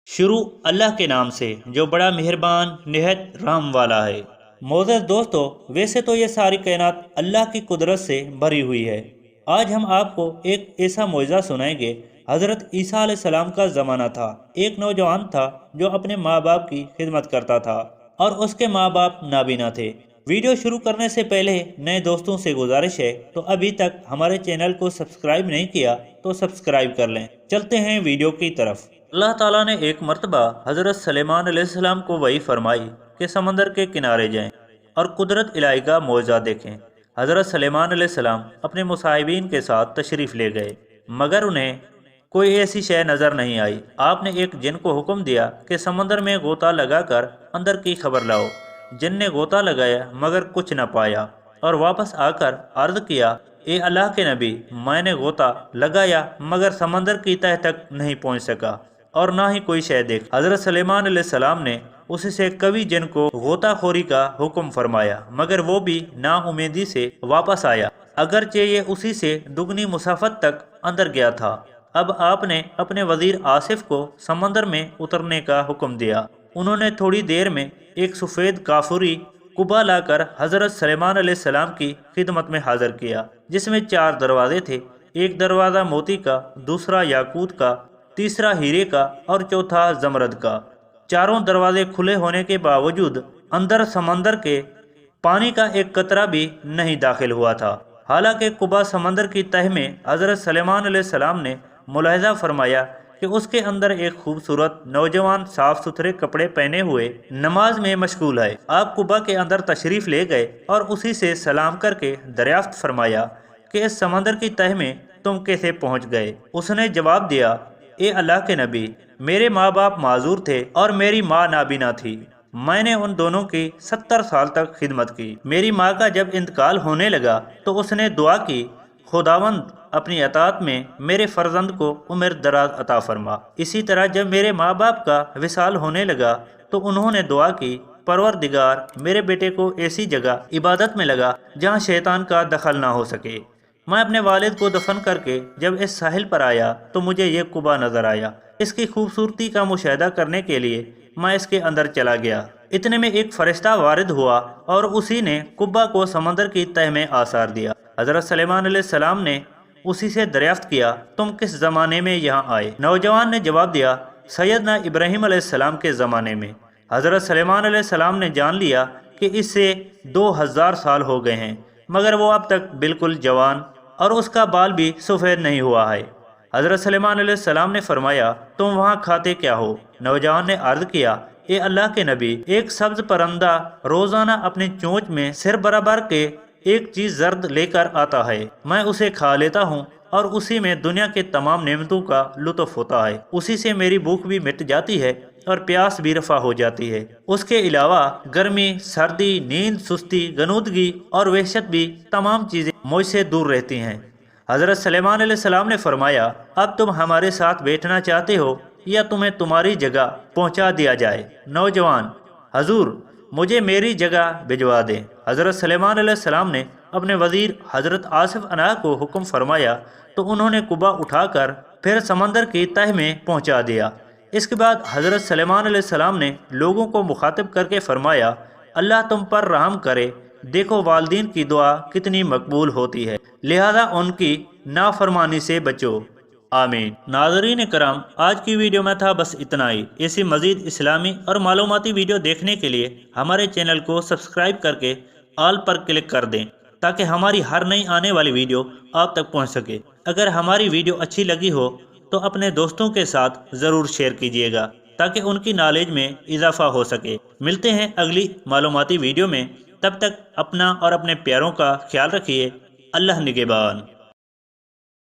شروع اللہ کے نام سے جو بڑا مہربان نہایت رحم والا ہے۔ معزز دوستو، ویسے تو یہ ساری کائنات اللہ کی قدرت سے بھری ہوئی ہے۔ آج ہم آپ کو ایک ایسا معجزہ سنائیں گے۔ حضرت عیسیٰ علیہ السلام کا زمانہ تھا۔ ایک نوجوان تھا جو اپنے ماں باپ کی خدمت کرتا تھا اور اس کے ماں باپ نابینا تھے۔ ویڈیو شروع کرنے سے پہلے نئے دوستوں سے گزارش ہے تو ابھی تک ہمارے چینل کو سبسکرائب نہیں کیا تو سبسکرائب کر لیں۔ چلتے ہیں ویڈیو کی طرف۔ اللہ تعالیٰ نے ایک مرتبہ حضرت سلیمان علیہ السلام کو وحی فرمائی کہ سمندر کے کنارے جائیں اور قدرت الہی کا معجزہ دیکھیں۔ حضرت سلیمان علیہ السلام اپنے مصاحبین کے ساتھ تشریف لے گئے، مگر انہیں کوئی ایسی شے نظر نہیں آئی۔ آپ نے ایک جن کو حکم دیا کہ سمندر میں غوطہ لگا کر اندر کی خبر لاؤ۔ جن نے غوطہ لگایا مگر کچھ نہ پایا اور واپس آ کر عرض کیا، اے اللہ کے نبی، میں نے غوطہ لگایا مگر سمندر کی تہہ تک نہیں پہنچ سکا اور نہ ہی کوئی شے دیکھ۔ حضرت سلیمان علیہ السلام نے اسی سے کبھی جن کو غوطہ خوری کا حکم فرمایا، مگر وہ بھی نا امیدی سے واپس آیا، اگرچہ یہ اسی سے دگنی مسافت تک اندر گیا تھا۔ اب آپ نے اپنے وزیر آصف کو سمندر میں اترنے کا حکم دیا۔ انہوں نے تھوڑی دیر میں ایک سفید کافوری کبا لا کر حضرت سلیمان علیہ السلام کی خدمت میں حاضر کیا، جس میں 4 دروازے تھے۔ ایک دروازہ موتی کا، دوسرا یاقوت کا، تیسرا ہیرے کا اور چوتھا زمرد کا۔ چاروں دروازے کھلے ہونے کے باوجود اندر سمندر کے پانی کا ایک قطرہ بھی نہیں داخل ہوا تھا۔ حالانکہ قبا سمندر کی تہہ میں حضرت سلیمان علیہ السلام نے ملاحظہ فرمایا کہ اس کے اندر ایک خوبصورت نوجوان صاف ستھرے کپڑے پہنے ہوئے نماز میں مشغول ہے۔ آپ قبا کے اندر تشریف لے گئے اور اسی سے سلام کر کے دریافت فرمایا کہ اس سمندر کی تہہ میں تم کیسے پہنچ گئے؟ اس نے جواب دیا، اے اللہ کے نبی، میرے ماں باپ معذور تھے اور میری ماں نابینا تھی۔ میں نے ان دونوں کی 70 سال تک خدمت کی۔ میری ماں کا جب انتقال ہونے لگا تو اس نے دعا کی، خداوند اپنی اطاعت میں میرے فرزند کو عمر دراز عطا فرما۔ اسی طرح جب میرے ماں باپ کا وصال ہونے لگا تو انہوں نے دعا کی، پروردگار میرے بیٹے کو ایسی جگہ عبادت میں لگا جہاں شیطان کا دخل نہ ہو سکے۔ میں اپنے والد کو دفن کر کے جب اس ساحل پر آیا تو مجھے یہ قبا نظر آیا۔ اس کی خوبصورتی کا مشاہدہ کرنے کے لیے میں اس کے اندر چلا گیا۔ اتنے میں ایک فرشتہ وارد ہوا اور اسی نے قبا کو سمندر کی تہہ میں آثار دیا۔ حضرت سلیمان علیہ السلام نے اسی سے دریافت کیا، تم کس زمانے میں یہاں آئے؟ نوجوان نے جواب دیا، سیدنا ابراہیم علیہ السلام کے زمانے میں۔ حضرت سلیمان علیہ السلام نے جان لیا کہ اس سے 2000 سال ہو گئے ہیں، مگر وہ اب تک بالکل جوان اور اس کا بال بھی سفید نہیں ہوا ہے۔ حضرت سلیمان علیہ السلام نے فرمایا، تم وہاں کھاتے کیا ہو؟ نوجوان نے عرض کیا، اے اللہ کے نبی، ایک سبز پرندہ روزانہ اپنی چونچ میں سر برابر کے ایک چیز زرد لے کر آتا ہے، میں اسے کھا لیتا ہوں اور اسی میں دنیا کے تمام نعمتوں کا لطف ہوتا ہے۔ اسی سے میری بھوک بھی مٹ جاتی ہے اور پیاس بھی رفع ہو جاتی ہے۔ اس کے علاوہ گرمی، سردی، نیند، سستی، غنودگی اور وحشت بھی تمام چیزیں مجھ سے دور رہتی ہیں۔ حضرت سلیمان علیہ السلام نے فرمایا، اب تم ہمارے ساتھ بیٹھنا چاہتے ہو یا تمہیں تمہاری جگہ پہنچا دیا جائے؟ نوجوان، حضور مجھے میری جگہ بھجوا دیں۔ حضرت سلیمان علیہ السلام نے اپنے وزیر حضرت آصف اناہ کو حکم فرمایا تو انہوں نے قبا اٹھا کر پھر سمندر کی تہہ میں پہنچا دیا۔ اس کے بعد حضرت سلیمان علیہ السلام نے لوگوں کو مخاطب کر کے فرمایا، اللہ تم پر رحم کرے، دیکھو والدین کی دعا کتنی مقبول ہوتی ہے، لہذا ان کی نافرمانی سے بچو، آمین۔ ناظرین کرام، آج کی ویڈیو میں تھا بس اتنا ہی۔ ایسی مزید اسلامی اور معلوماتی ویڈیو دیکھنے کے لیے ہمارے چینل کو سبسکرائب کر کے آل پر کلک کر دیں تاکہ ہماری ہر نئی آنے والی ویڈیو آپ تک پہنچ سکے۔ اگر ہماری ویڈیو اچھی لگی ہو تو اپنے دوستوں کے ساتھ ضرور شیئر کیجیے گا تاکہ ان کی نالج میں اضافہ ہو سکے۔ ملتے ہیں اگلی معلوماتی ویڈیو میں، تب تک اپنا اور اپنے پیاروں کا خیال رکھیے۔ اللہ نگہبان۔